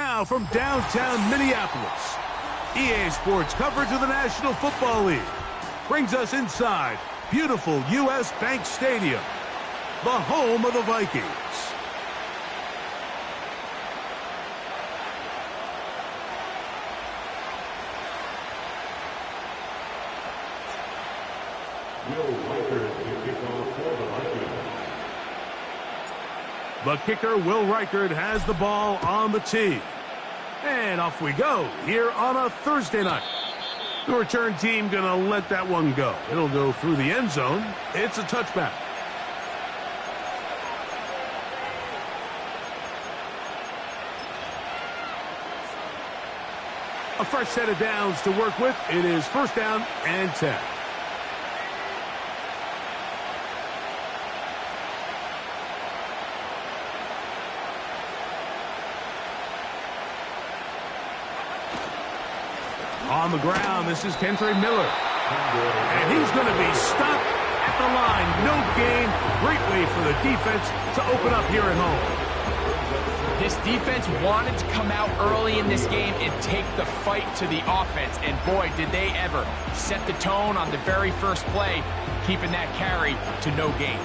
Now from downtown Minneapolis, EA Sports coverage of the National Football League brings us inside beautiful U.S. Bank Stadium, the home of the Vikings. The kicker, Will Reichard, has the ball on the tee. And off we go here on a Thursday night. The return team going to let that one go. It'll go through the end zone. It's a touchback. A fresh set of downs to work with. It is first down and 10. On the ground, this is Kentre Miller. And he's going to be stopped at the line. No gain. Great way for the defense to open up here at home. This defense wanted to come out early in this game and take the fight to the offense. And boy, did they ever set the tone on the very first play, keeping that carry to no gain.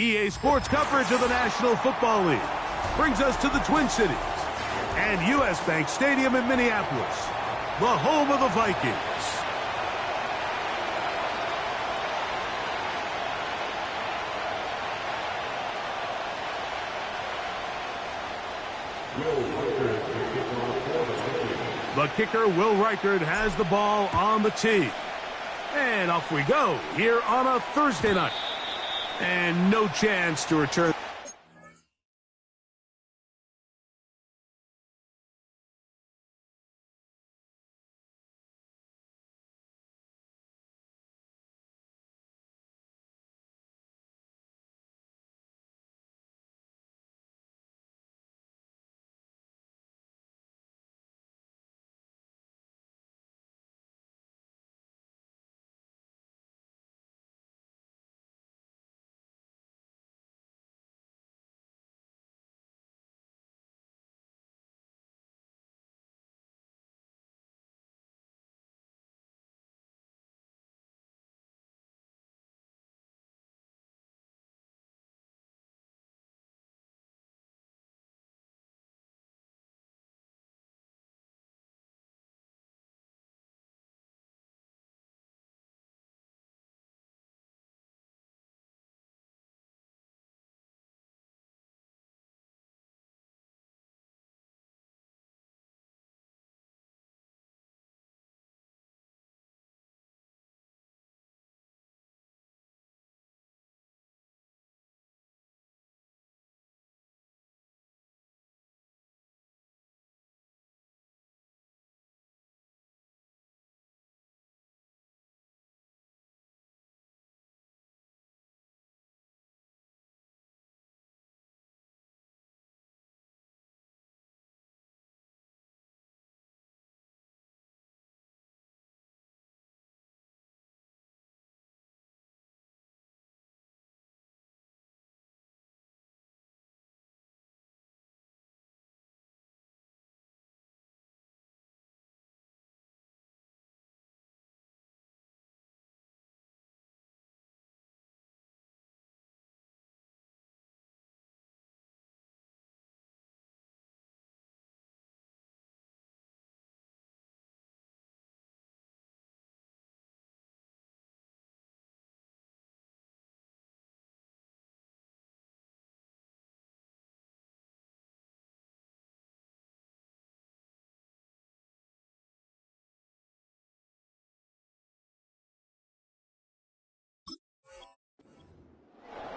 EA Sports coverage of the National Football League brings us to the Twin Cities and U.S. Bank Stadium in Minneapolis, the home of the Vikings. The kicker, Will Reichard, has the ball on the tee. And off we go here on a Thursday night. And no chance to return.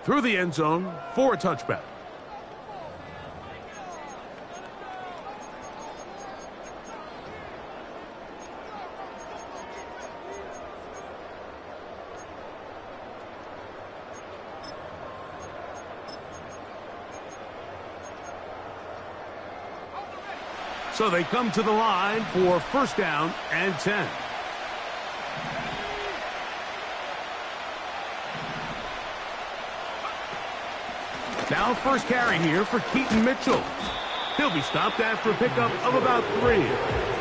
through the end zone for a touchback. So they come to the line for first down and 10. Now first carry here for Keaton Mitchell. He'll be stopped after a pickup of about 3.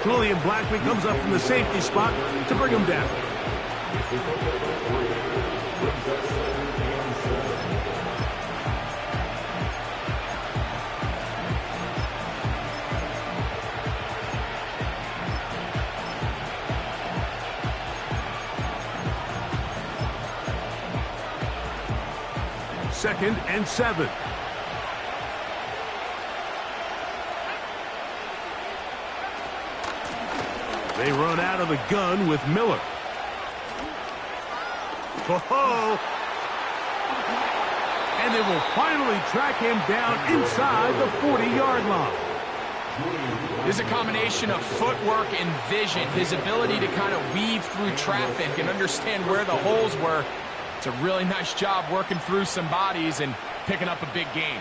Julian Blackman comes up from the safety spot to bring him down. Second and 7. They run out of the gun with Miller. Oh, and they will finally track him down inside the 40-yard line. There's a combination of footwork and vision, his ability to kind of weave through traffic and understand where the holes were. It's a really nice job working through some bodies and picking up a big gain.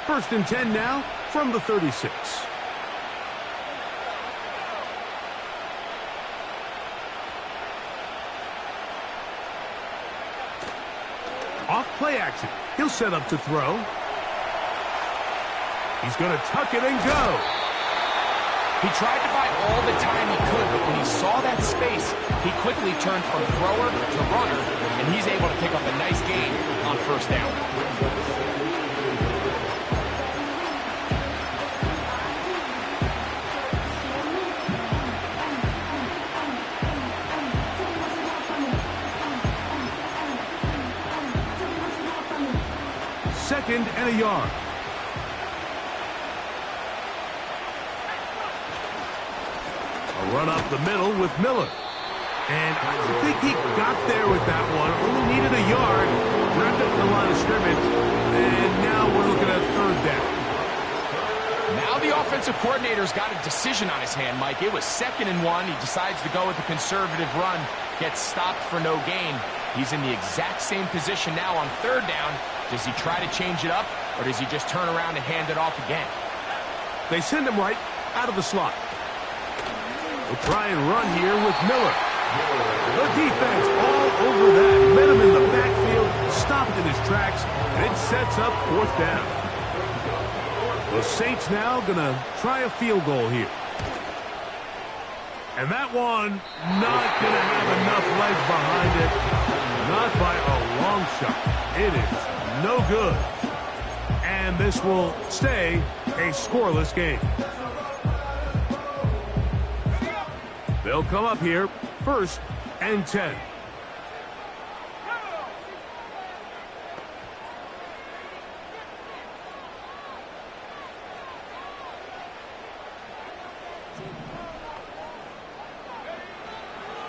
First and 10 now from the 36. Off play action. He'll set up to throw. He's going to tuck it and go. He tried to buy all the time he could, but when he saw that space, he quickly turned from thrower to runner, and he's able to pick up a nice gain on first down. Second and a yard. A run up the middle with Miller. And I don't think he got there with that one. Only needed a yard. Wrapped up the line of scrimmage. And now we're looking at third down. Now the offensive coordinator's got a decision on his hand, Mike. It was 2nd and 1. He decides to go with a conservative run. Gets stopped for no gain. He's in the exact same position now on third down. Does he try to change it up, or does he just turn around and hand it off again? They send him right out of the slot. We'll try and run here with Miller. The defense all over that. Met him in the backfield, stopped in his tracks, and it sets up fourth down. The Saints now going to try a field goal here. And that one not going to have enough legs behind it. Not by a long shot. It is no good. And this will stay a scoreless game. They'll come up here, first and 10.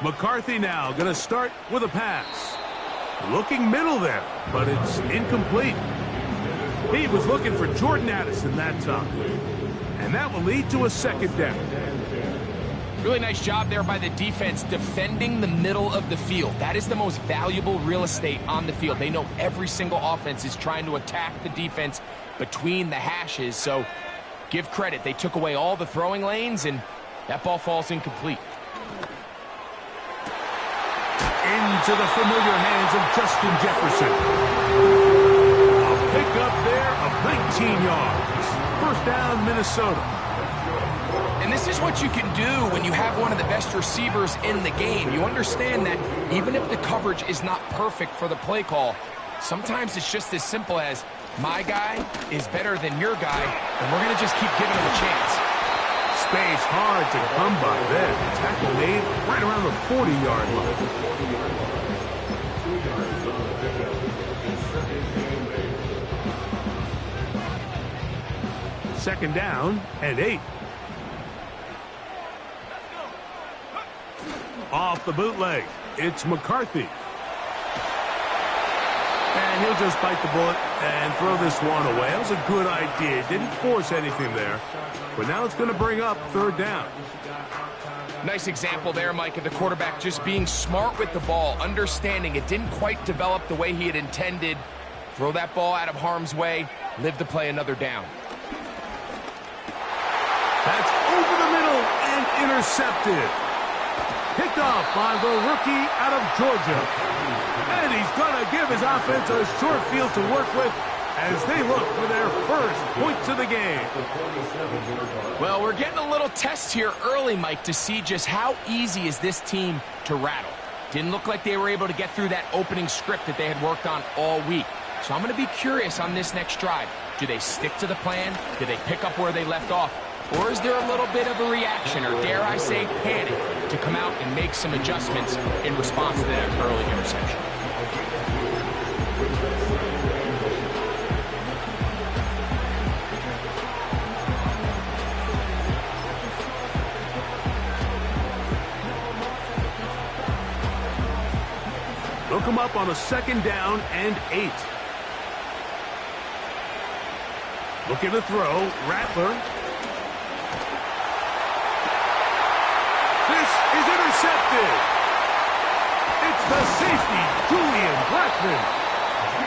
McCarthy now going to start with a pass. Looking middle there, but it's incomplete. He was looking for Jordan Addison that time. And that will lead to a second down. Really nice job there by the defense defending the middle of the field. That is the most valuable real estate on the field. They know every single offense is trying to attack the defense between the hashes. So give credit. They took away all the throwing lanes, and that ball falls incomplete. Into the familiar hands of Justin Jefferson. A pickup there of 19 yards. First down, Minnesota. And this is what you can do when you have one of the best receivers in the game. You understand that even if the coverage is not perfect for the play call, sometimes it's just as simple as, my guy is better than your guy, and we're going to just keep giving him a chance. Space hard to come by there. Tackle made right around the 40-yard line. second down and 8. Off the bootleg, it's McCarthy. And he'll just bite the bullet and throw this one away. That was a good idea. Didn't force anything there. But now it's going to bring up third down. Nice example there, Mike, of the quarterback just being smart with the ball, understanding it didn't quite develop the way he had intended. Throw that ball out of harm's way, live to play another down. That's over the middle and intercepted. Picked off by the rookie out of Georgia. And he's going to give his offense a short field to work with as they look for their first points of the game. Well, we're getting a little test here early, Mike, to see just how easy is this team to rattle. Didn't look like they were able to get through that opening script that they had worked on all week. So I'm going to be curious on this next drive. Do they stick to the plan? Do they pick up where they left off? Or is there a little bit of a reaction, or dare I say panic, to come out and make some adjustments in response to that early interception? They'll come up on a second down and 8. Looking to throw, Rattler. This is intercepted. It's the safety, Julian Blackman.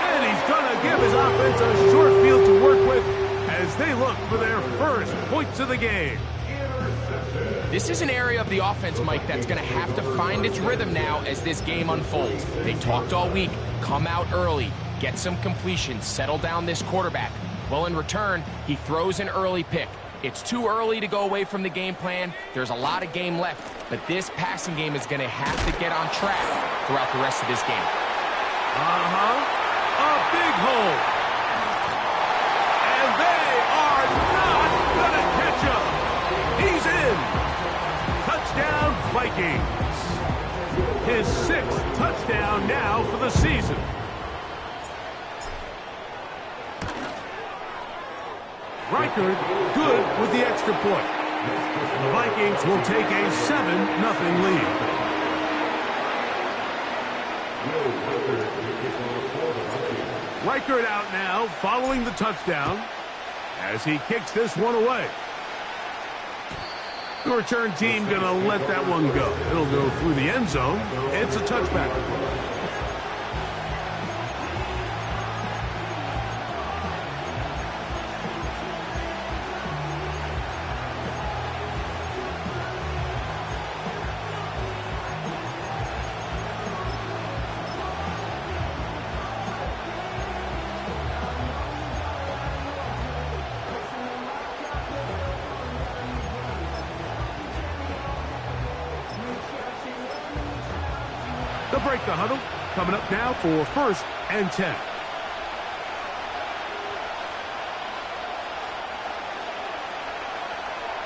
And he's going to give his offense a short field to work with as they look for their first points of the game. This is an area of the offense, Mike, that's going to have to find its rhythm now as this game unfolds. They talked all week, come out early, get some completions, settle down this quarterback. Well, in return, he throws an early pick. It's too early to go away from the game plan. There's a lot of game left, but this passing game is going to have to get on track throughout the rest of this game. A big hole. And they are not going to catch him. He's in. Touchdown, Vikings. His 6th touchdown now for the season. Reichard good with the extra point. The Vikings will take a 7-0 lead. Reichard out now following the touchdown as he kicks this one away. The return team going to let that one go. It'll go through the end zone. It's a touchback. They'll break the huddle. Coming up now for 1st and 10.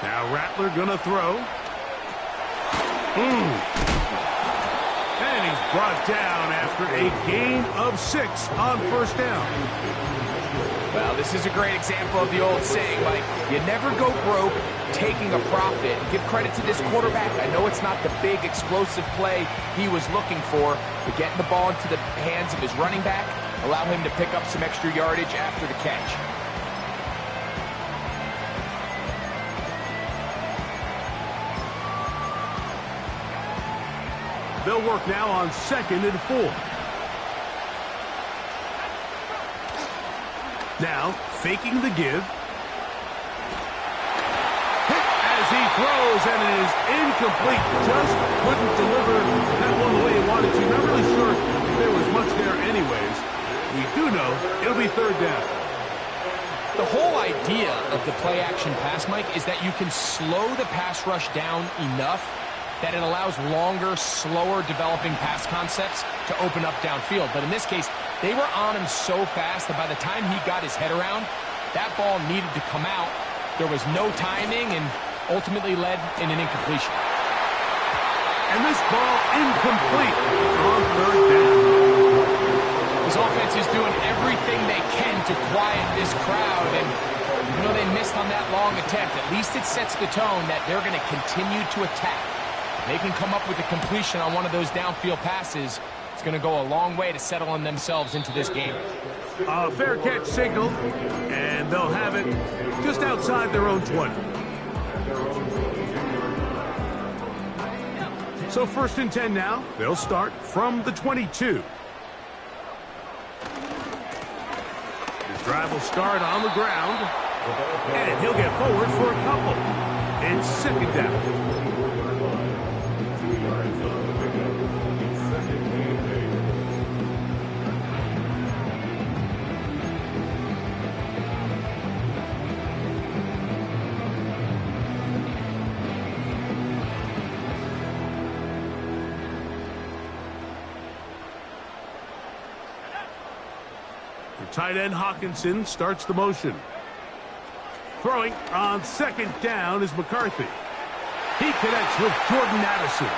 Now Rattler gonna throw. And he's brought down after a gain of 6 on 1st down. Well, this is a great example of the old saying, Mike, you never go broke taking a profit. Give credit to this quarterback. I know it's not the big explosive play he was looking for, but getting the ball into the hands of his running back allow him to pick up some extra yardage after the catch. They'll work now on 2nd and 4. Now, faking the give. Hit as he throws, and it is incomplete. Just couldn't deliver that one the way he wanted to. Not really sure if there was much there anyways. We do know it'll be 3rd down. The whole idea of the play-action pass, Mike, is that you can slow the pass rush down enough that it allows longer, slower developing pass concepts to open up downfield. But in this case, they were on him so fast that by the time he got his head around, that ball needed to come out. There was no timing and ultimately led in an incompletion. And this ball incomplete on 3rd down. His offense is doing everything they can to quiet this crowd, and Even though they missed on that long attempt, at least it sets the tone that they're going to continue to attack. If they can come up with a completion on one of those downfield passes, it's going to go a long way to settling themselves into this game. A fair catch signal, and they'll have it just outside their own 20. So 1st and 10 now. They'll start from the 22. His drive will start on the ground, and he'll get forward for a couple. It's 2nd down. Tight end Hawkinson starts the motion. Throwing on 2nd down is McCarthy. He connects with Jordan Addison.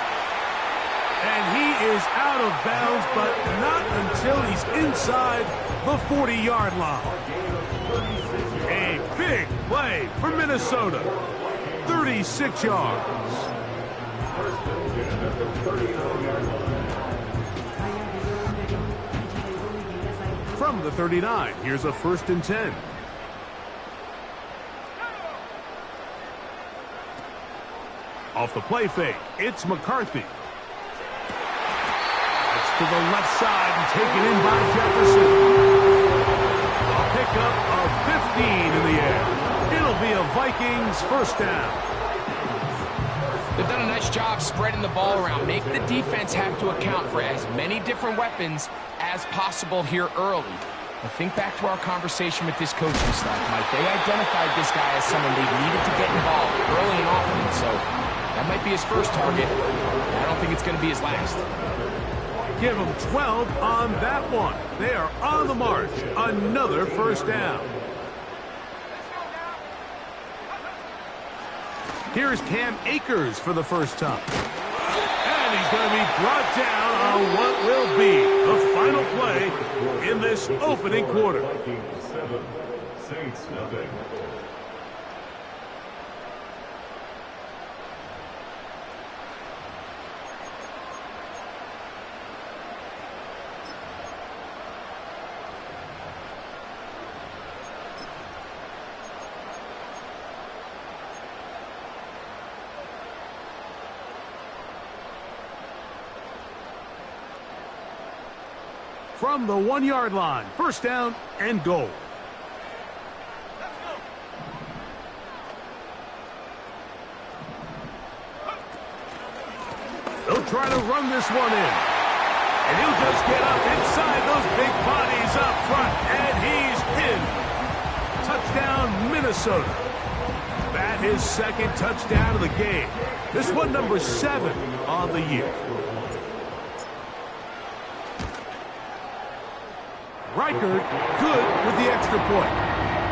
And he is out of bounds, but not until he's inside the 40-yard line. A big play for Minnesota. 36 yards. From the 39, here's a 1st and 10. Off the play fake, it's McCarthy. That's to the left side and taken in by Jefferson. A pickup of 15 in the air. It'll be a Vikings 1st down. They've done a nice job spreading the ball around. Make the defense have to account for as many different weapons as possible here early. But think back to our conversation with this coaching staff, Mike. They identified this guy as someone they needed to get involved early and often, so that might be his first target. I don't think it's going to be his last. Give him 12 on that one. They are on the march. Another 1st down. Here's Cam Akers for the first time. And he's going to be brought down on what will be the final play in this opening quarter. Saints nothing. From the 1-yard line, 1st down and goal. They'll try to run this one in. And he'll just get up inside those big bodies up front. And he's in. Touchdown, Minnesota. That is 2nd touchdown of the game. This one number 7 on the year. Reichert good with the extra point.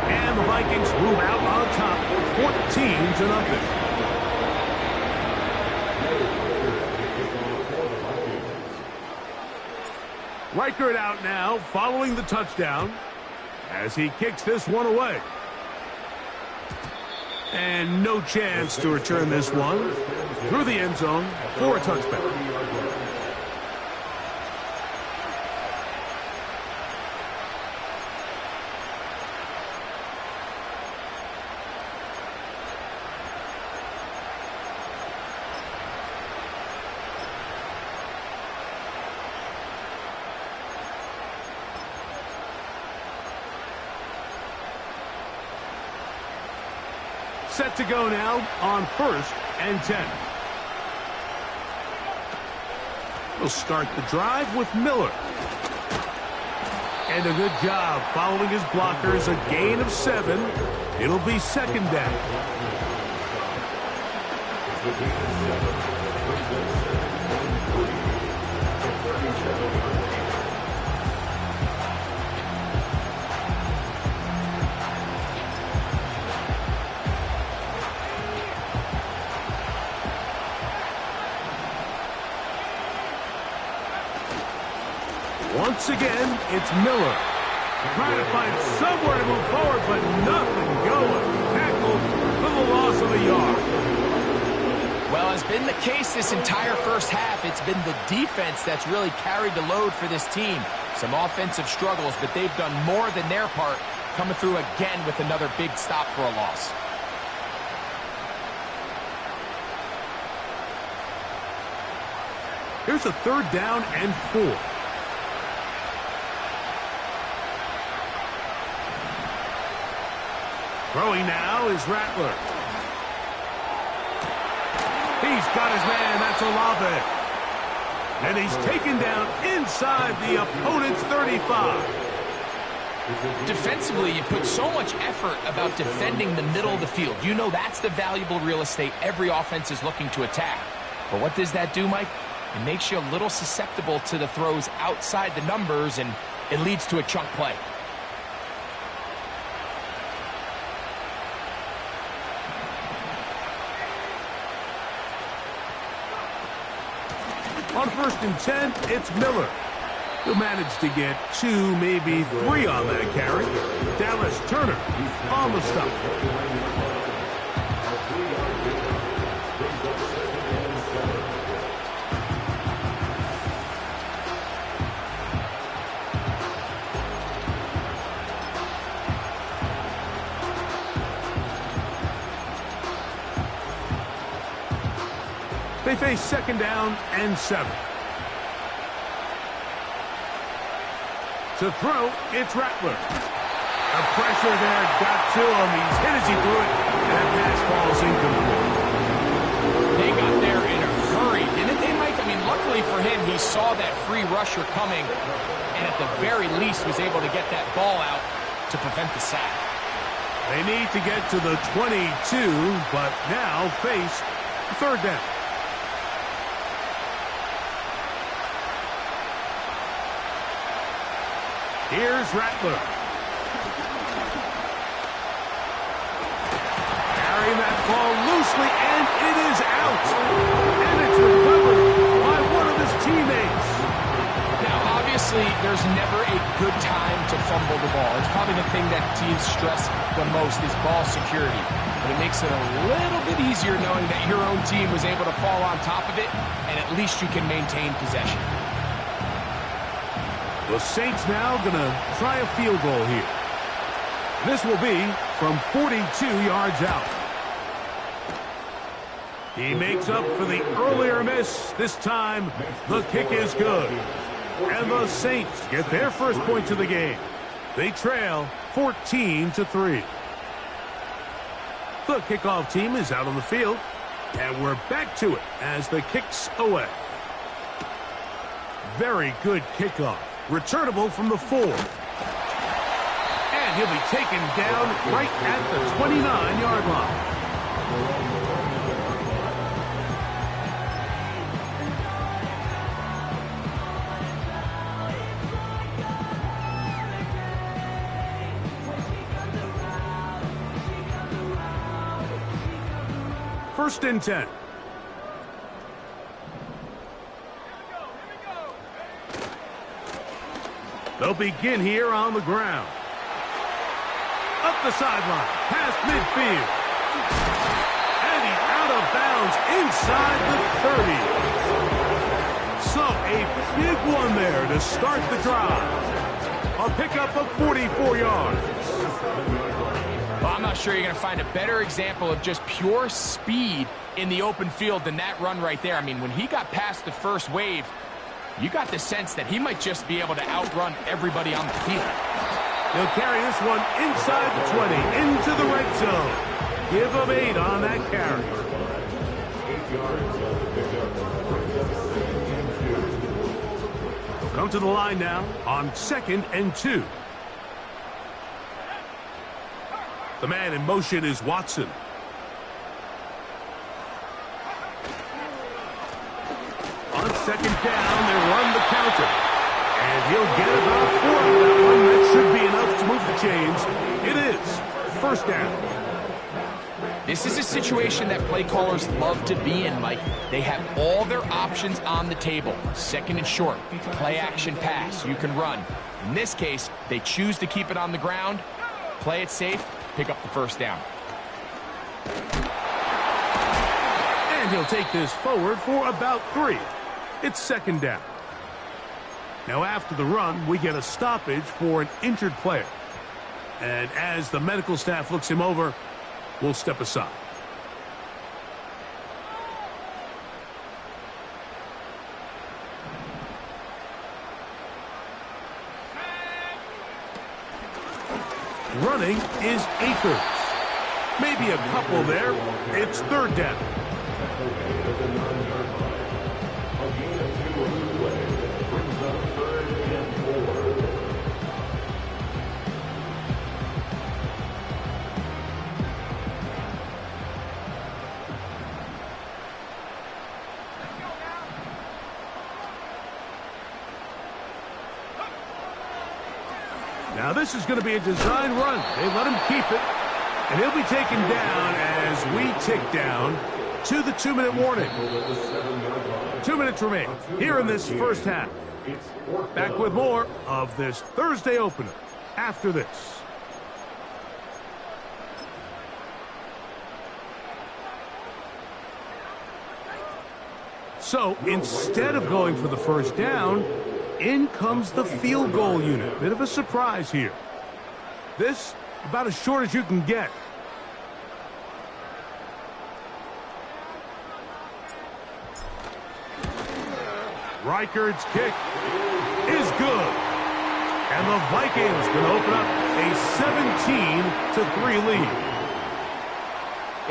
And the Vikings move out on top 14-0. Reichert out now following the touchdown as he kicks this one away. And no chance to return this one through the end zone for a touchback. Set to go now on 1st and 10. We'll start the drive with Miller. And a good job following his blockers. A gain of 7. It'll be 2nd down. Once again, it's Miller. Trying to find somewhere to move forward, but nothing going. Tackled for the loss of a yard. Well, it's been the case this entire first half. It's been the defense that's really carried the load for this team. Some offensive struggles, but they've done more than their part, coming through again with another big stop for a loss. Here's a 3rd down and 4. Throwing now is Rattler. He's got his man. That's Olave. And he's taken down inside the opponent's 35. Defensively, you put so much effort about defending the middle of the field. You know that's the valuable real estate every offense is looking to attack. But what does that do, Mike? It makes you a little susceptible to the throws outside the numbers, and it leads to a chunk play. On 1st and 10, it's Miller. He'll manage to get 2, maybe 3 on that carry. Dallas Turner on the stop. They face 2nd down and 7. To throw, it's Rattler. The pressure there got to him. He's hit as he threw it, and that pass ball's incomplete. They got there in a hurry, didn't they, Mike? I mean, luckily for him, he saw that free rusher coming, and at the very least was able to get that ball out to prevent the sack. They need to get to the 22, but now face 3rd down. Here's Rattler. Carrying that ball loosely, and it is out. And it's recovered by one of his teammates. Now, obviously, there's never a good time to fumble the ball. It's probably the thing that teams stress the most is ball security. But it makes it a little bit easier knowing that your own team was able to fall on top of it, and at least you can maintain possession. The Saints now going to try a field goal here. This will be from 42 yards out. He makes up for the earlier miss. This time, the kick is good. And the Saints get their first points of the game. They trail 14-3. The kickoff team is out on the field. And we're back to it as the kick's away. Very good kickoff. Returnable from the 4. And he'll be taken down right at the 29-yard line. First and 10. They'll begin here on the ground. Up the sideline, past midfield. And he's out of bounds inside the 30. So a big one there to start the drive. A pickup of 44 yards. Well, I'm not sure you're going to find a better example of just pure speed in the open field than that run right there. I mean, when he got past the first wave, you got the sense that he might just be able to outrun everybody on the field. He'll carry this one inside the 20, into the red zone. Give him 8 on that carry. He'll come to the line now on 2nd and 2. The man in motion is Watson. On 2nd down, they run the counter. And he'll get about 4 on that one. That should be enough to move the chains. It is 1st down. This is a situation that play callers love to be in, Mike. They have all their options on the table. 2nd and short, play action pass, you can run. In this case, they choose to keep it on the ground, play it safe, pick up the first down. And he'll take this forward for about 3. It's second down. Now after the run, we get a stoppage for an injured player. And as the medical staff looks him over, we'll step aside. Running is Akers. Maybe a couple there. It's third down. Now this is going to be a design run. They let him keep it, and he'll be taken down as we tick down to the 2-minute warning. 2 minutes remain here in this first half. Back with more of this Thursday opener after this. So instead of going for the first down, in comes the field goal unit. Bit of a surprise here. This about as short as you can get. Reichard's kick is good. And the Vikings going to open up a 17-3 lead.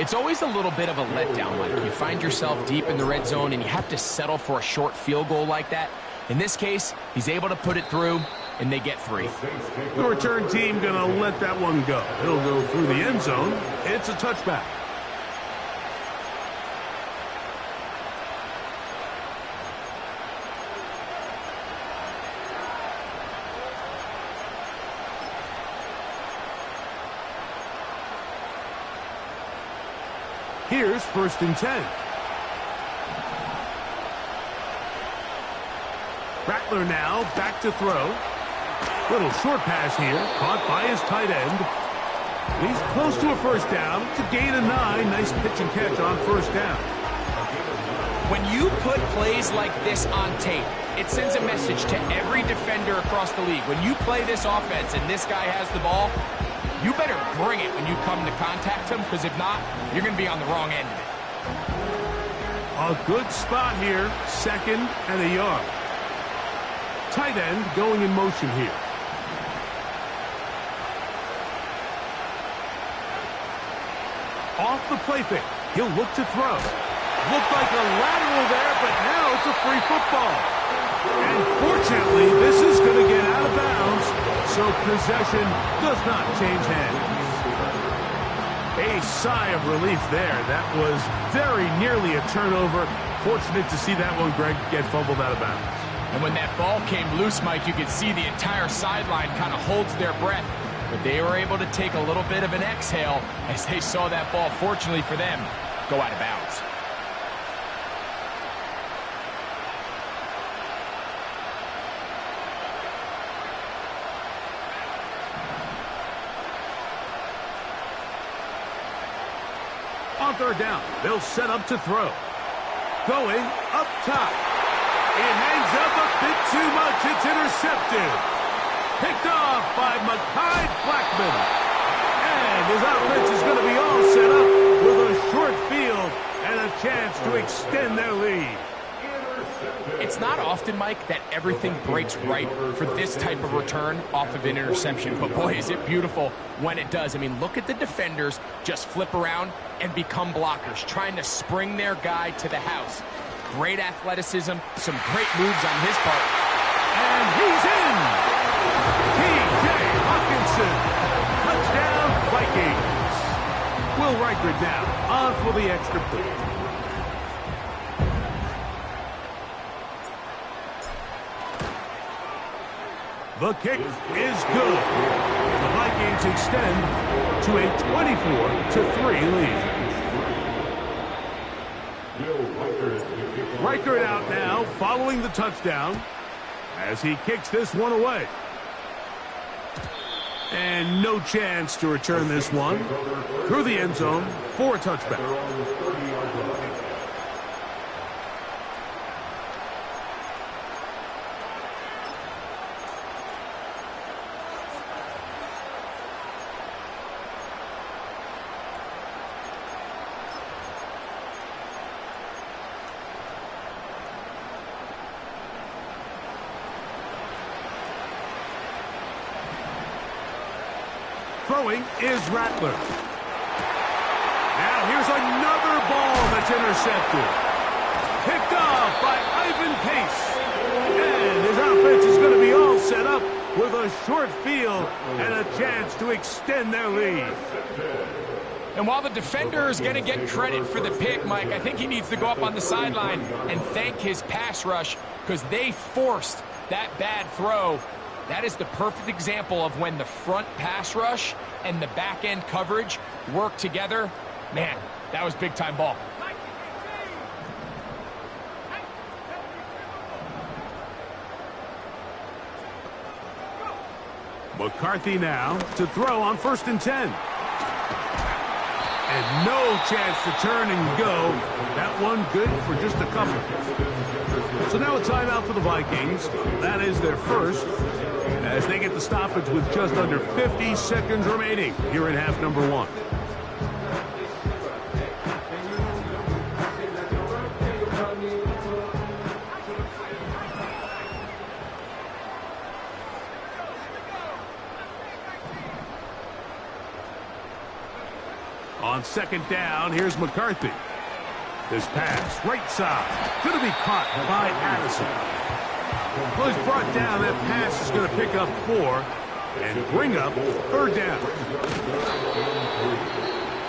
It's always a little bit of a letdown, Mike. You find yourself deep in the red zone and you have to settle for a short field goal like that. In this case, he's able to put it through, and they get 3. The return team going to let that one go. It'll go through the end zone. It's a touchback. Here's 1st and 10. Rattler now back to throw. Little short pass here, caught by his tight end. He's close to a first down. It's a gain of 9. Nice pitch and catch on first down. When you put plays like this on tape, it sends a message to every defender across the league. When you play this offense and this guy has the ball, you better bring it when you come to contact him, because if not, you're going to be on the wrong end of it. A good spot here, 2nd and a yard. Tight end going in motion here. Off the play fake. He'll look to throw. Looked like a lateral there, but now it's a free football. And fortunately, this is going to get out of bounds, so possession does not change hands. A sigh of relief there. That was very nearly a turnover. Fortunate to see that one, Greg, get fumbled out of bounds. And when that ball came loose, Mike, you could see the entire sideline kind of holds their breath. But they were able to take a little bit of an exhale as they saw that ball, fortunately for them, go out of bounds. On third down, they'll set up to throw. Going up top. It hangs up a bit too much. It's intercepted. Picked off by Mekhi Blackman. And his offense is going to be all set up with a short field and a chance to extend their lead. It's not often, Mike, that everything breaks right for this type of return off of an interception. But, boy, is it beautiful when it does. I mean, look at the defenders just flip around and become blockers, trying to spring their guy to the house. Great athleticism, some great moves on his part. And he's in! T.J. Hawkinson. Touchdown, Vikings. Will Reichard now on for the extra point. The kick is good. The Vikings extend to a 24-3 lead. Reichard out now following the touchdown as he kicks this one away. And no chance to return this one through the end zone for a touchback. Throwing is Rattler. Now here's another ball that's intercepted. Picked off by Ivan Pace. And his offense is going to be all set up with a short field and a chance to extend their lead. And while the defender is going to get credit for the pick, Mike, I think he needs to go up on the sideline and thank his pass rush because they forced that bad throw. That is the perfect example of when the front pass rush and the back end coverage work together. Man, that was big time ball. McCarthy now to throw on 1st and 10. And no chance to turn and go. That one good for just a couple. So now a timeout for the Vikings. That is their first, as they get the stoppage with just under 50 seconds remaining here in half number 1. On 2nd down, here's McCarthy. This pass, right side, going to be caught by Addison. Well, he's brought down. That pass is going to pick up 4 and bring up 3rd down.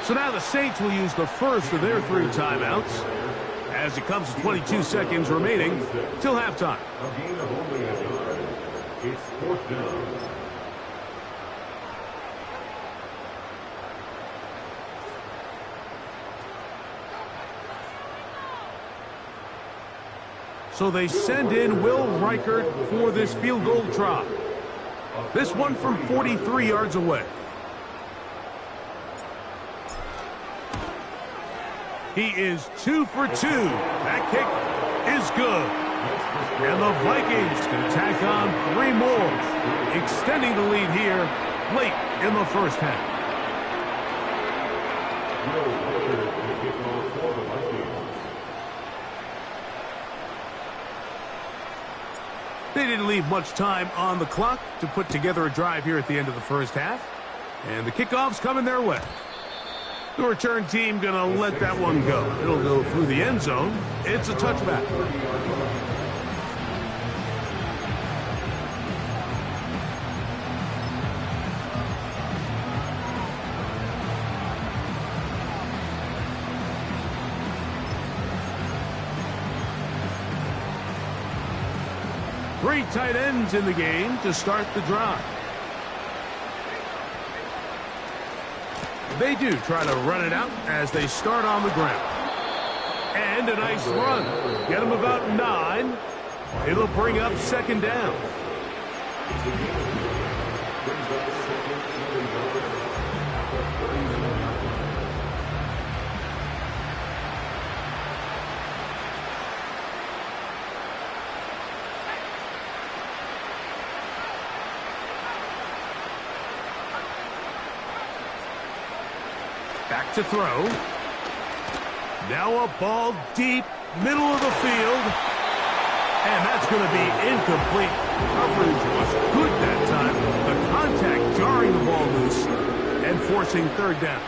So now the Saints will use the first of their 3 timeouts as it comes to 22 seconds remaining till halftime. It's 4th down. So they send in Will Reichert for this field goal try. This one from 43 yards away. He is 2 for 2. That kick is good. And the Vikings can tack on 3 more, extending the lead here late in the first half. They didn't leave much time on the clock to put together a drive here at the end of the first half. And the kickoff's coming their way. The return team going to let that one go. It'll go through the end zone. It's a touchback. Three tight ends in the game to start the drive. They do try to run it out as they start on the ground. And a nice run. Get them about 9. It'll bring up 2nd down. Back to throw. Now a ball deep, middle of the field. And that's going to be incomplete. Coverage was good that time. The contact jarring the ball loose and forcing 3rd down.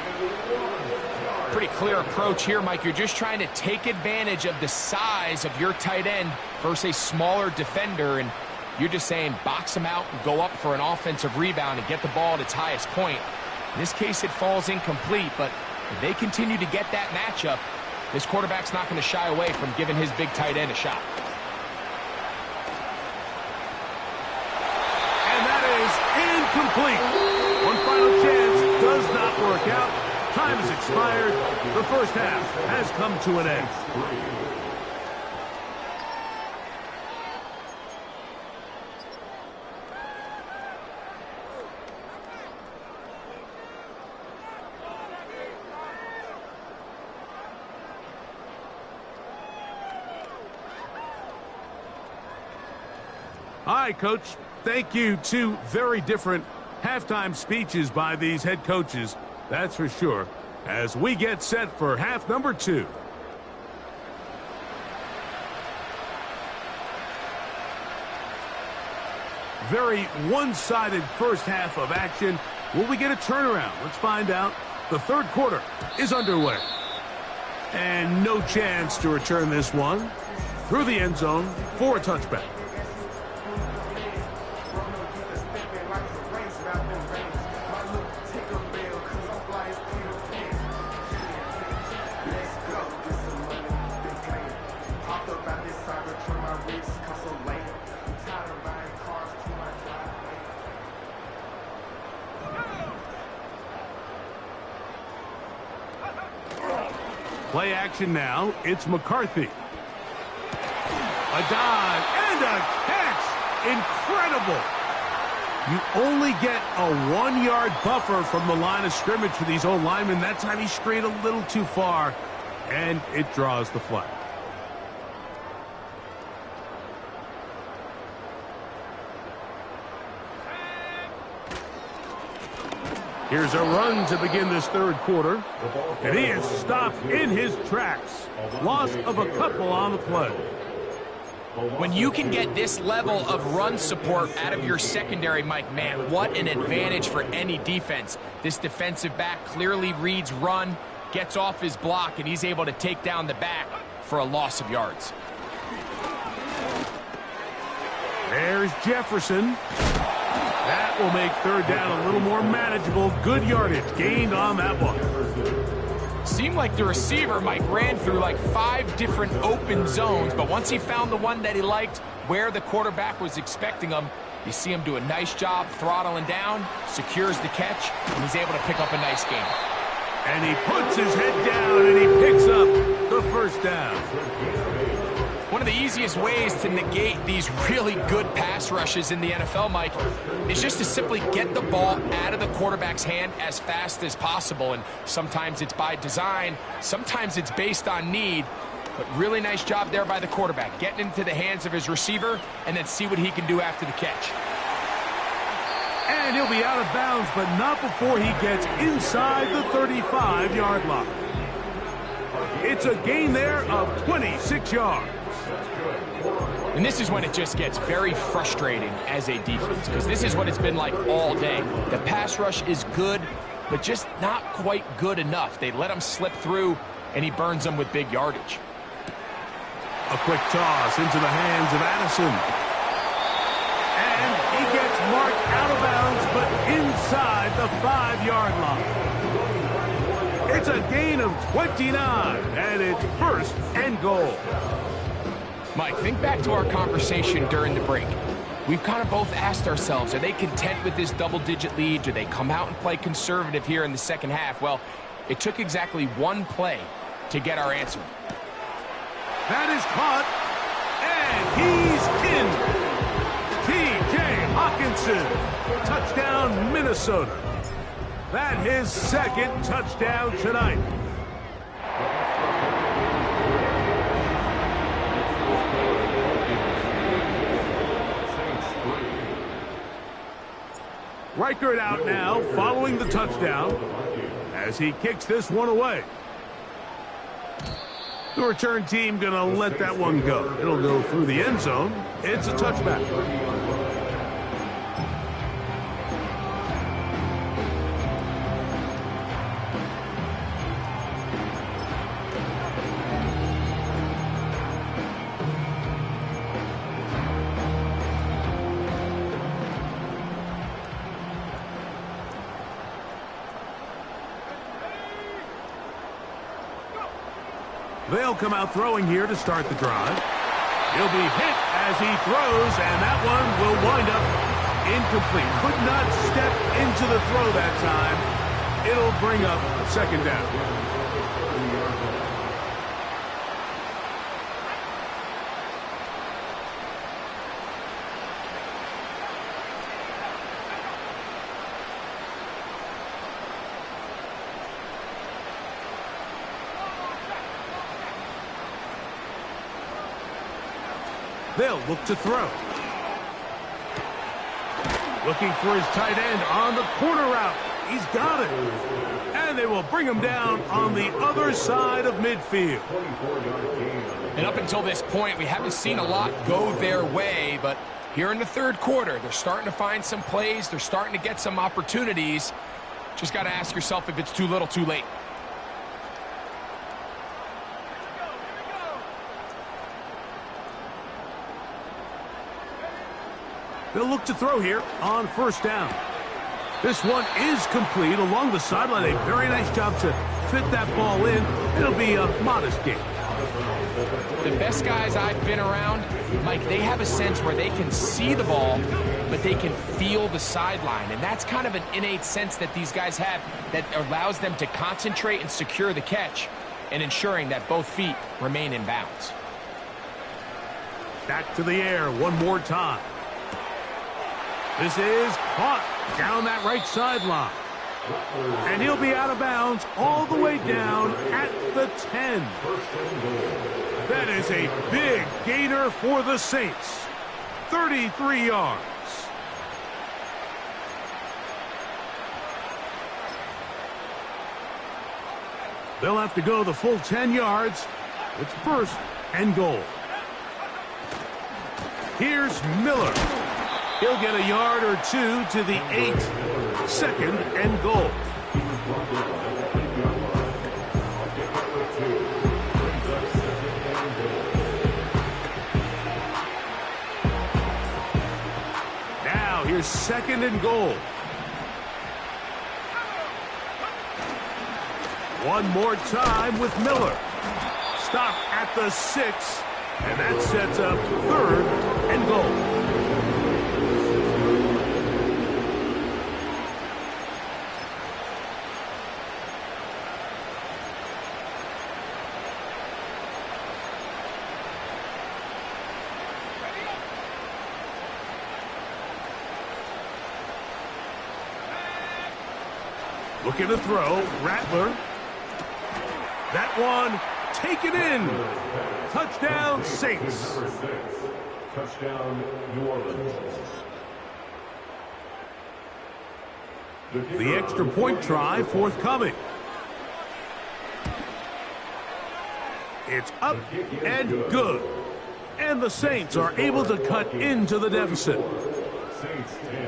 Pretty clear approach here, Mike. You're just trying to take advantage of the size of your tight end versus a smaller defender. And you're just saying box him out and go up for an offensive rebound and get the ball at its highest point. In this case, it falls incomplete, but if they continue to get that matchup, this quarterback's not going to shy away from giving his big tight end a shot. And that is incomplete. One final chance does not work out. Time has expired. The first half has come to an end. Hi, Coach. Thank you. Two very different halftime speeches by these head coaches, that's for sure, as we get set for half number 2. Very one-sided first half of action. Will we get a turnaround? Let's find out. The third quarter is underway. And no chance to return this one through the end zone for a touchback. Play action now. It's McCarthy. A dive and a catch. Incredible. You only get a 1-yard buffer from the line of scrimmage for these old linemen. That time he strayed a little too far, and it draws the flag. Here's a run to begin this third quarter. And he is stopped in his tracks. Loss of a couple on the play. When you can get this level of run support out of your secondary, Mike, man, what an advantage for any defense. This defensive back clearly reads run, gets off his block, and he's able to take down the back for a loss of yards. There's Jefferson. That will make third down a little more manageable. Good yardage gained on that one. Seemed like the receiver, Mike, ran through like 5 different open zones, but once he found the one that he liked, where the quarterback was expecting him, you see him do a nice job throttling down, secures the catch, and he's able to pick up a nice gain. And he puts his head down and he picks up the first down. One of the easiest ways to negate these really good pass rushes in the NFL, Mike, is just to simply get the ball out of the quarterback's hand as fast as possible. And sometimes it's by design, sometimes it's based on need. But really nice job there by the quarterback, getting into the hands of his receiver and then see what he can do after the catch. And he'll be out of bounds, but not before he gets inside the 35-yard line. It's a gain there of 26 yards. And this is when it just gets very frustrating as a defense, because this is what it's been like all day. The pass rush is good, but just not quite good enough. They let him slip through, and he burns them with big yardage. A quick toss into the hands of Addison. And he gets marked out of bounds, but inside the 5-yard line. It's a gain of 29, and it's first and goal. Mike, think back to our conversation during the break. We've kind of both asked ourselves, are they content with this double-digit lead? Do they come out and play conservative here in the second half? Well, it took exactly one play to get our answer. That is caught, and he's in. T.J. Hawkinson, touchdown Minnesota. That his second touchdown tonight. Reichert out now, following the touchdown, as he kicks this one away. The return team going to let that one go. It'll go through the end zone. It's a touchback. They'll come out throwing here to start the drive. He'll be hit as he throws, and that one will wind up incomplete. Could not step into the throw that time. It'll bring up second down. They'll look to throw. Looking for his tight end on the corner route. He's got it. And they will bring him down on the other side of midfield. And up until this point, we haven't seen a lot go their way, but here in the third quarter, they're starting to find some plays. They're starting to get some opportunities. Just got to ask yourself if it's too little, too late. They'll look to throw here on first down. This one is complete along the sideline. A very nice job to fit that ball in. It'll be a modest gain. The best guys I've been around, Mike, they have a sense where they can see the ball, but they can feel the sideline. And that's kind of an innate sense that these guys have that allows them to concentrate and secure the catch and ensuring that both feet remain in bounds. Back to the air one more time. This is caught down that right sideline. And he'll be out of bounds all the way down at the 10. That is a big gainer for the Saints. 33 yards. They'll have to go the full 10 yards. It's first and goal. Here's Miller. He'll get a yard or two to the 8. Second and goal. Now here's second and goal. One more time with Miller. Stop at the 6, and that sets up third and goal. Looking to throw, Rattler. That one taken in. Touchdown, Saints. Touchdown, New Orleans. The extra point try forthcoming. It's up and good. And the Saints are able to cut into the deficit. Saints 10.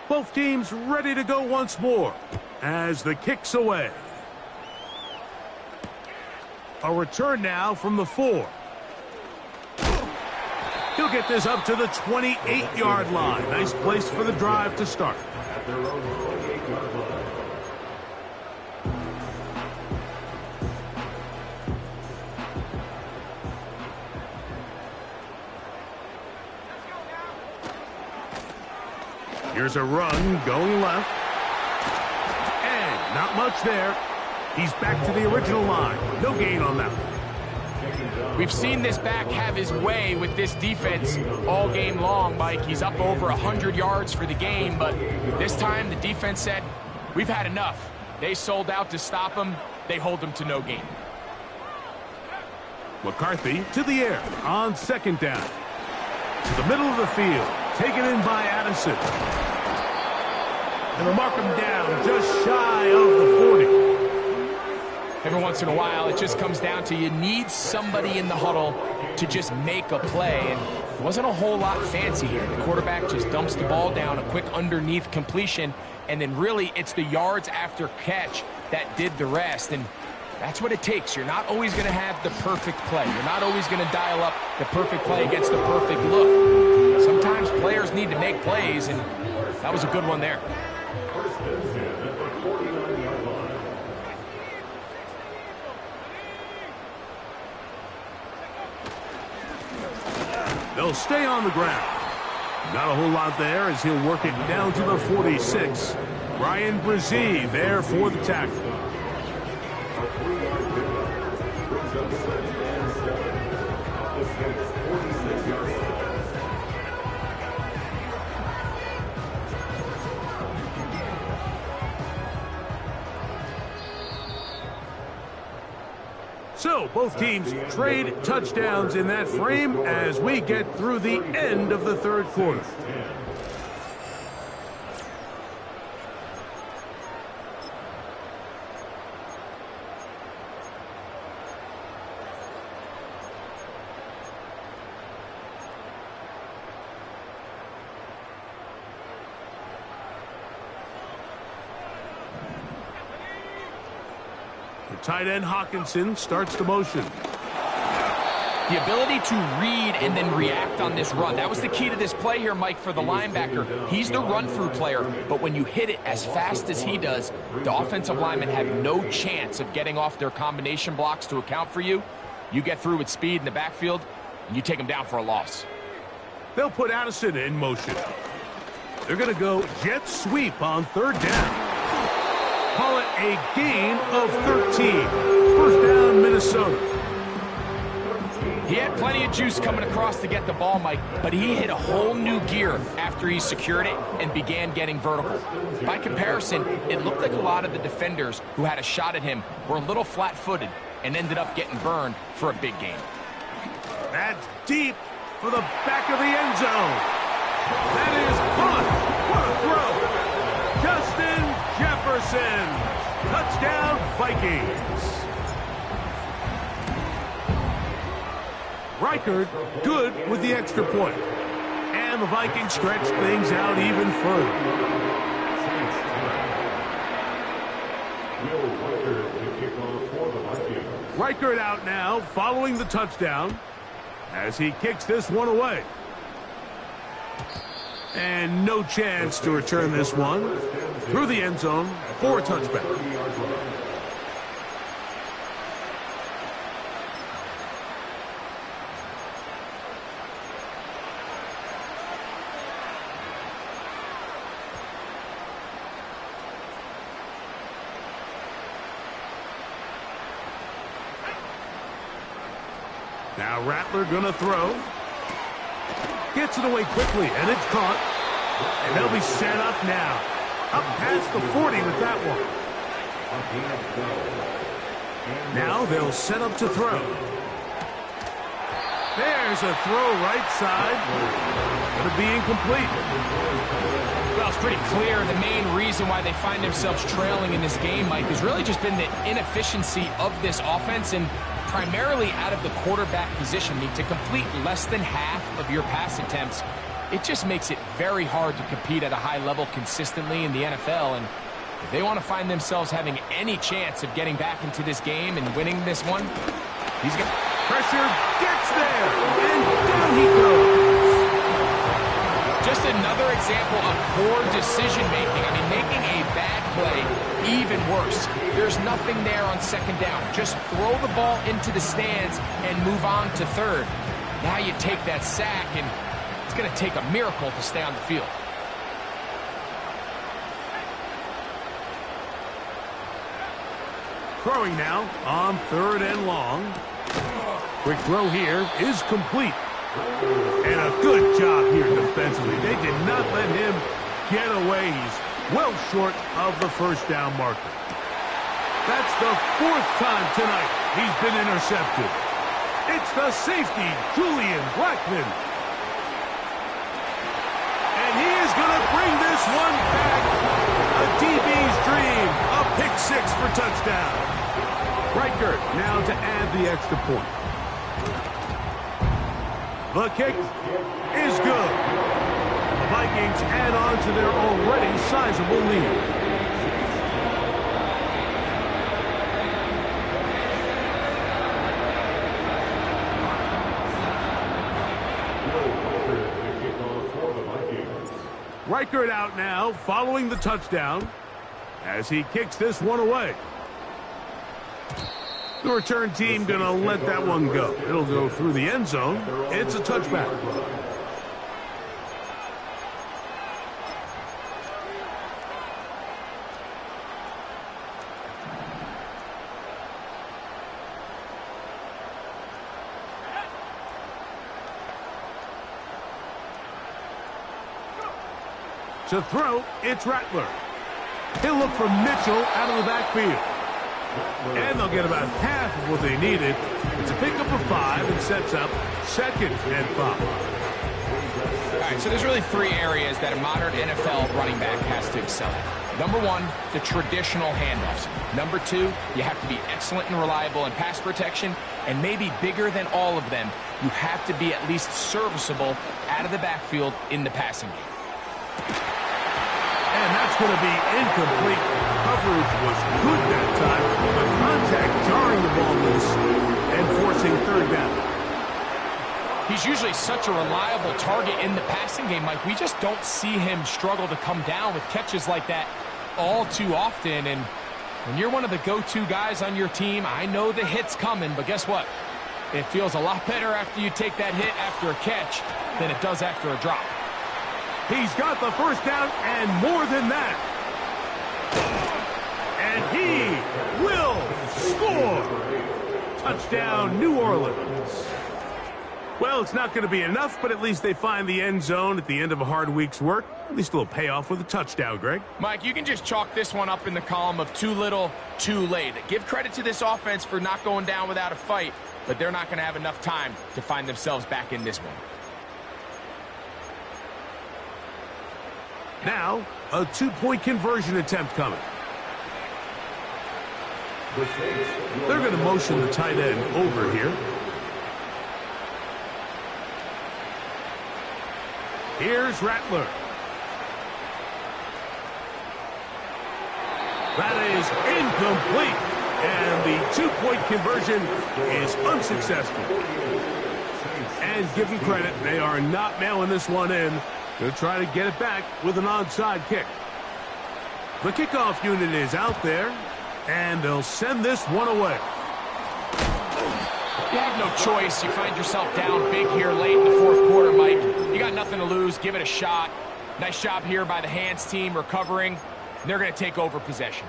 Both teams ready to go once more as the kick's away. A return now from the 4. He'll get this up to the 28-yard line. Nice place for the drive to start. At their own 28-yard line. Here's a run going left. And not much there. He's back to the original line. No gain on that one. We've seen this back have his way with this defense all game long, Mike. He's up over 100 yards for the game, but this time the defense said, we've had enough. They sold out to stop him. They hold him to no gain. McCarthy to the air on second down. To the middle of the field. Taken in by Addison. And they'll mark him down just shy of the 40. Every once in a while, it just comes down to you need somebody in the huddle to just make a play. And it wasn't a whole lot fancy here. The quarterback just dumps the ball down, a quick underneath completion, and then really it's the yards after catch that did the rest. And that's what it takes. You're not always going to have the perfect play. You're not always going to dial up the perfect play against the perfect look. Sometimes players need to make plays, and that was a good one there. They'll stay on the ground. Not a whole lot there as he'll work it down to the 46. Ryan Brzee there for the tackle. So both teams trade touchdowns in that frame as we get through the end of the third quarter. Tight end Hawkinson starts the motion. The ability to read and then react on this run. That was the key to this play here, Mike, for the linebacker. He's the run-through player, but when you hit it as fast as he does, the offensive linemen have no chance of getting off their combination blocks to account for you. You get through with speed in the backfield, and you take them down for a loss. They'll put Addison in motion. They're going to go jet sweep on third down. Call it a gain of 13. First down, Minnesota. He had plenty of juice coming across to get the ball, Mike, but he hit a whole new gear after he secured it and began getting vertical. By comparison, it looked like a lot of the defenders who had a shot at him were a little flat-footed and ended up getting burned for a big gain. That's deep for the back of the end zone. That is caught. What a throw. Justin Jefferson. Touchdown, Vikings. Reichard good with the extra point. And the Vikings stretch things out even further. Reichard out now following the touchdown as he kicks this one away. And no chance to return this one through the end zone for a touchback. Now Rattler gonna throw. Gets it away quickly, and it's caught. And they'll be set up now. Up past the 40 with that one. Now they'll set up to throw. There's a throw right side. Going to be incomplete. Well, it's pretty clear the main reason why they find themselves trailing in this game, Mike, has really just been the inefficiency of this offense and primarily out of the quarterback position. I mean, to complete less than half of your pass attempts, it just makes it very hard to compete at a high level consistently in the NFL. And if they want to find themselves having any chance of getting back into this game and winning this one, he's got pressure, gets there, and down he goes. Just another example of poor decision-making. I mean, making a bad play even worse. There's nothing there on second down. Just throw the ball into the stands and move on to third. Now you take that sack, and it's going to take a miracle to stay on the field. Throwing now on third and long. Quick throw here is complete. And a good job here defensively. They did not let him get away. He's well short of the first down marker. That's the fourth time tonight he's been intercepted. It's the safety, Julian Blackman. And he is going to bring this one back. A DB's dream. A pick six for touchdown. Reichert now to add the extra point. The kick is good. The Vikings add on to their already sizable lead. Reichert out now following the touchdown as he kicks this one away. The return team going to let that one go. It'll go through the end zone. It's a touchback. To throw, it's Rattler. He'll look for Mitchell out of the backfield. And they'll get about half of what they needed. It's a pickup of 5 and sets up 2nd and 5. All right, so there's really 3 areas that a modern NFL running back has to excel at. Number 1, the traditional handoffs. Number 2, you have to be excellent and reliable in pass protection. And maybe bigger than all of them, you have to be at least serviceable out of the backfield in the passing game. And that's going to be incomplete. Coverage was good that time, but contact jarring the ball loose and forcing 3rd down. He's usually such a reliable target in the passing game, Mike. We just don't see him struggle to come down with catches like that all too often. And when you're one of the go-to guys on your team, I know the hit's coming, but guess what? It feels a lot better after you take that hit after a catch than it does after a drop. He's got the 1st down and more than that. And he will score. Touchdown, New Orleans. Well, it's not going to be enough, but at least they find the end zone at the end of a hard week's work. At least a little payoff with a touchdown, Greg. Mike, you can just chalk this one up in the column of too little, too late. Give credit to this offense for not going down without a fight, but they're not going to have enough time to find themselves back in this one. Now, a 2-point conversion attempt coming. They're going to motion the tight end over here. Here's Rattler. That is incomplete. And the 2-point conversion is unsuccessful. And give them credit, they are not mailing this one in. They'll try to get it back with an onside kick. The kickoff unit is out there, and they'll send this one away. You have no choice. You find yourself down big here late in the 4th quarter, Mike. You got nothing to lose. Give it a shot. Nice job here by the hands team recovering. They're going to take over possession.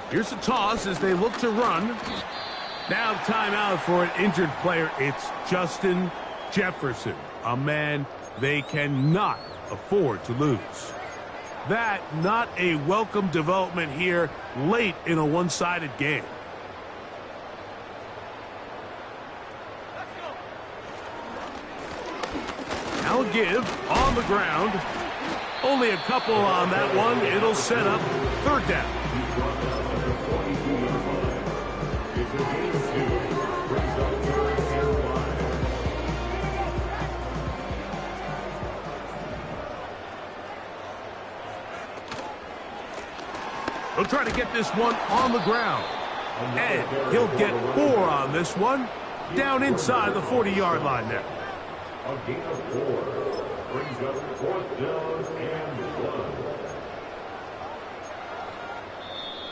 Here's a toss as they look to run. Now timeout for an injured player. It's Justin Jefferson, a man they cannot afford to lose. That not a welcome development here late in a one-sided game. Now a give on the ground. Only a couple on that one. It'll set up 3rd down. He'll try to get this one on the ground. And he'll get 4 on this one. Down inside the 40-yard line now. A gain of 4 brings up 4th down and 1.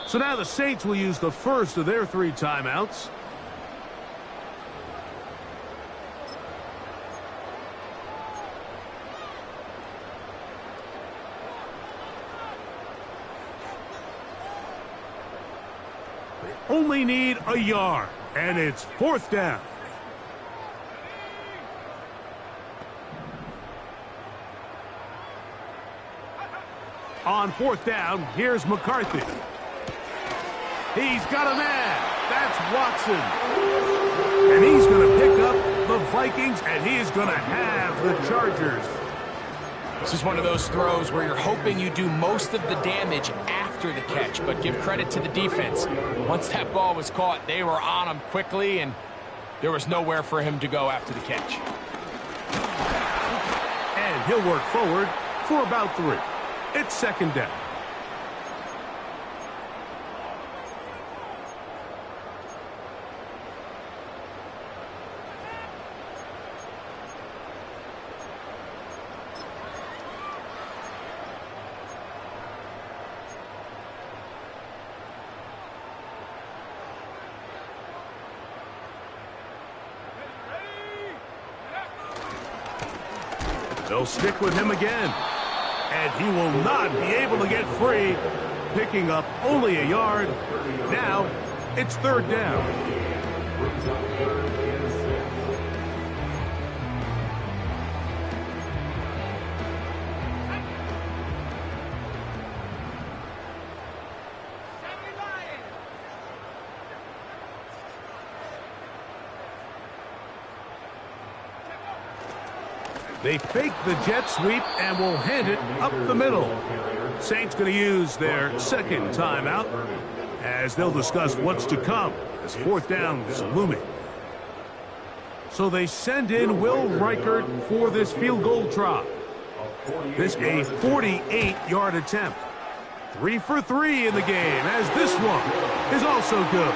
So now the Saints will use the first of their 3 timeouts. They only need a yard, and it's 4th down. On 4th down, here's McCarthy. He's got a man. That's Watson. And he's going to pick up the Vikings, and he's going to have the Chargers. This is one of those throws where you're hoping you do most of the damage after the catch, but give credit to the defense. Once that ball was caught, they were on him quickly, and there was nowhere for him to go after the catch. And he'll work forward for about 3. It's 2nd down. They'll stick with him again. and he will not be able to get free, picking up only a yard. Now, it's third down. Brings up 3rd and 6. They fake the jet sweep and will hand it up the middle. Saints going to use their second timeout as they'll discuss what's to come as fourth down is looming. So they send in Will Reichert for this field goal try. This a 48-yard attempt. 3 for 3 in the game as this one is also good.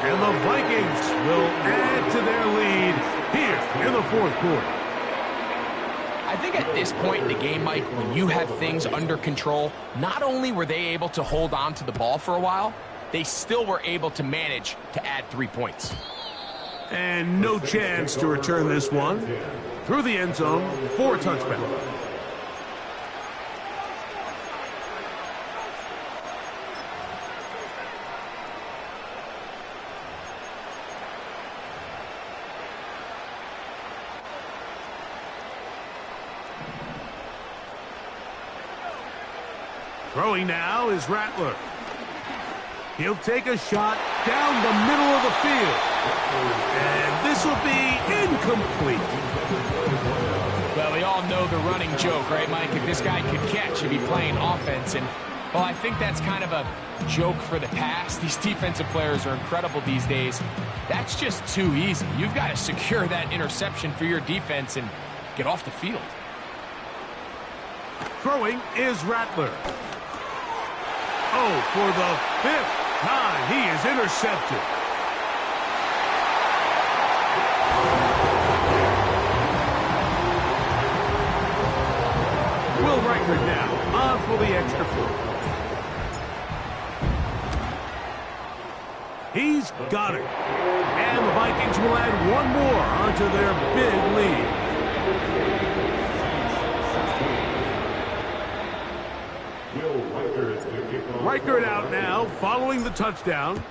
And the Vikings will add to their lead here in the fourth quarter. I think at this point in the game, Mike, when you have things under control, not only were they able to hold on to the ball for a while, they still were able to manage to add 3 points. And no chance to return this one through the end zone for a touchback. Throwing now is Rattler. He'll take a shot down the middle of the field. And this will be incomplete. Well, we all know the running joke, right, Mike? If this guy could catch, he'd be playing offense. And, well, I think that's kind of a joke for the past. These defensive players are incredible these days. That's just too easy. You've got to secure that interception for your defense and get off the field. Throwing is Rattler. Oh, for the 5th time, he is intercepted. Will Reichert now on for the extra point. He's got it. And the Vikings will add one more onto their big lead. Reichert out now following the touchdown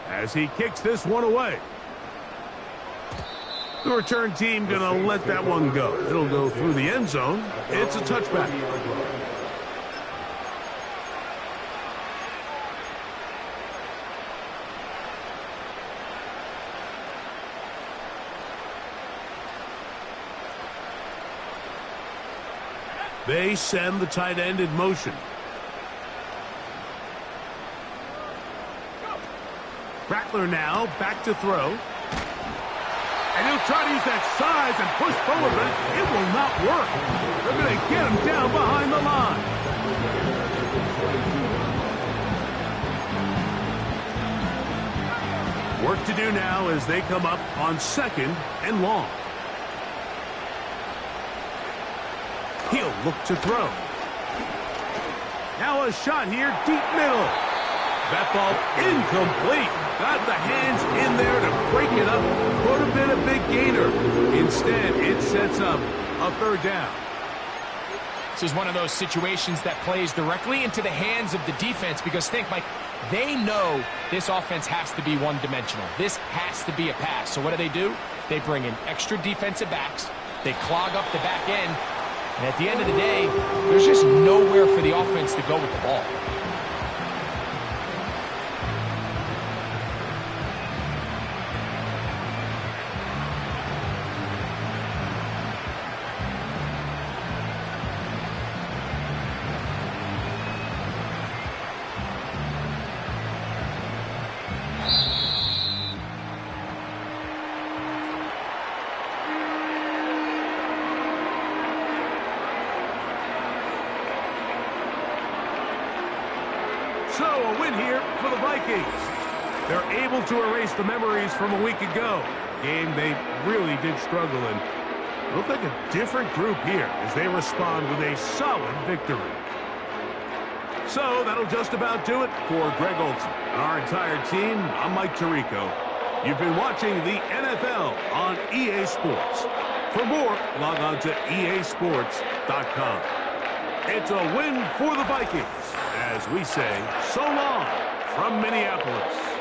as he kicks this one away. The return team going to let that one go. It'll go through the end zone. It's a touchback. They send the tight end in motion. Rattler now back to throw. And he'll try to use that size and push forward, but it will not work. They're going to get him down behind the line. Work to do now as they come up on 2nd and long. He'll look to throw. Now a shot here, deep middle. That ball incomplete. Got the hands in there to break it up. Could have been a big gainer. Instead, it sets up a 3rd down. This is one of those situations that plays directly into the hands of the defense because think, Mike, they know this offense has to be one-dimensional. This has to be a pass. So what do? They bring in extra defensive backs. They clog up the back end. And at the end of the day, there's just nowhere for the offense to go with the ball. So a win here for the Vikings. They're able to erase the memories from a week ago. Game they really did struggle in. Look like a different group here as they respond with a solid victory. So that'll just about do it for Greg Olson and our entire team. I'm Mike Tirico. You've been watching the NFL on EA Sports. For more, log on to easports.com. It's a win for the Vikings, as we say so long from Minneapolis.